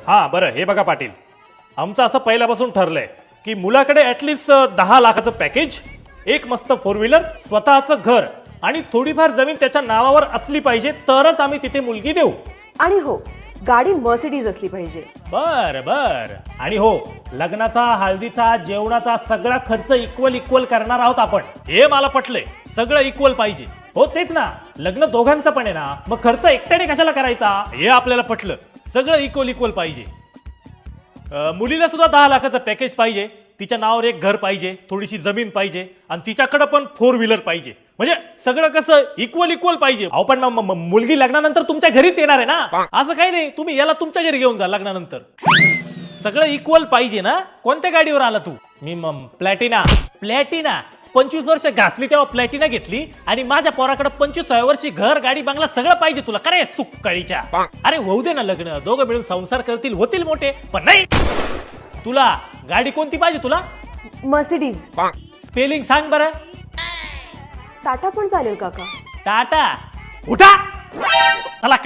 हां बरं, हे बघा पाटील, आमचं असं पहिल्यापासून ठरलंय की मुलाकडे ॲटलिस्ट 10 लाखाचं पॅकेज, एक मस्त 4 व्हीलर, स्वतःचं घर आणि थोडीफार जमीन त्याच्या नावावर असली पाहिजे, तरच आम्ही तिथे मुलगी देऊ. आणि हो, गाडी मर्सिडीज असली पाहिजे. बर बर. आणि हो, लग्नाचा, हळदीचा, जेवणाचा सगळा खर्च इक्वल करणार आहोत आपण. हे मला पटलंय, सगळं इक्वल पाहिजे. हो तेच ना, लग्न दोघांचं पण आहे ना, मग खर्च एकट्याने कशाला करायचा? हे आपल्याला पटलं, सगळं इक्वल पाहिजे. मुलीला सुद्धा 10 लाखाचं पॅकेज पाहिजे, तिच्या नावावर एक घर पाहिजे, थोडीशी जमीन पाहिजे आणि तिच्याकडे पण 4 व्हीलर पाहिजे. म्हणजे सगळं कसं इक्वल पाहिजे. अहो पण मुलगी लग्नानंतर तुमच्या घरीच येणार आहे ना, असं काही नाही. तुम्ही याला तुमच्या घरी घेऊन जा लग्नानंतर. सगळं इक्वल पाहिजे ना. कोणत्या गाडीवर आला तू? मी प्लॅटिना. 25 वर्ष घासली तेव्हा प्लॅटिना घेतली आणि माझ्या पोराकडे 25व्या वर्षी घर, गाडी, बंगला सगळं पाहिजे तुला. करे सुकाळीच्या. अरे होऊ दे ना लग्न, दोघं मिळून संसार करतील, होतील मोठे. पण नाही, तुला गाडी कोणती पाहिजे तुला? मर्सिडीज. स्पेलिंग सांग बरं. टाटा पण चालेल काका. टाटा. उठा मला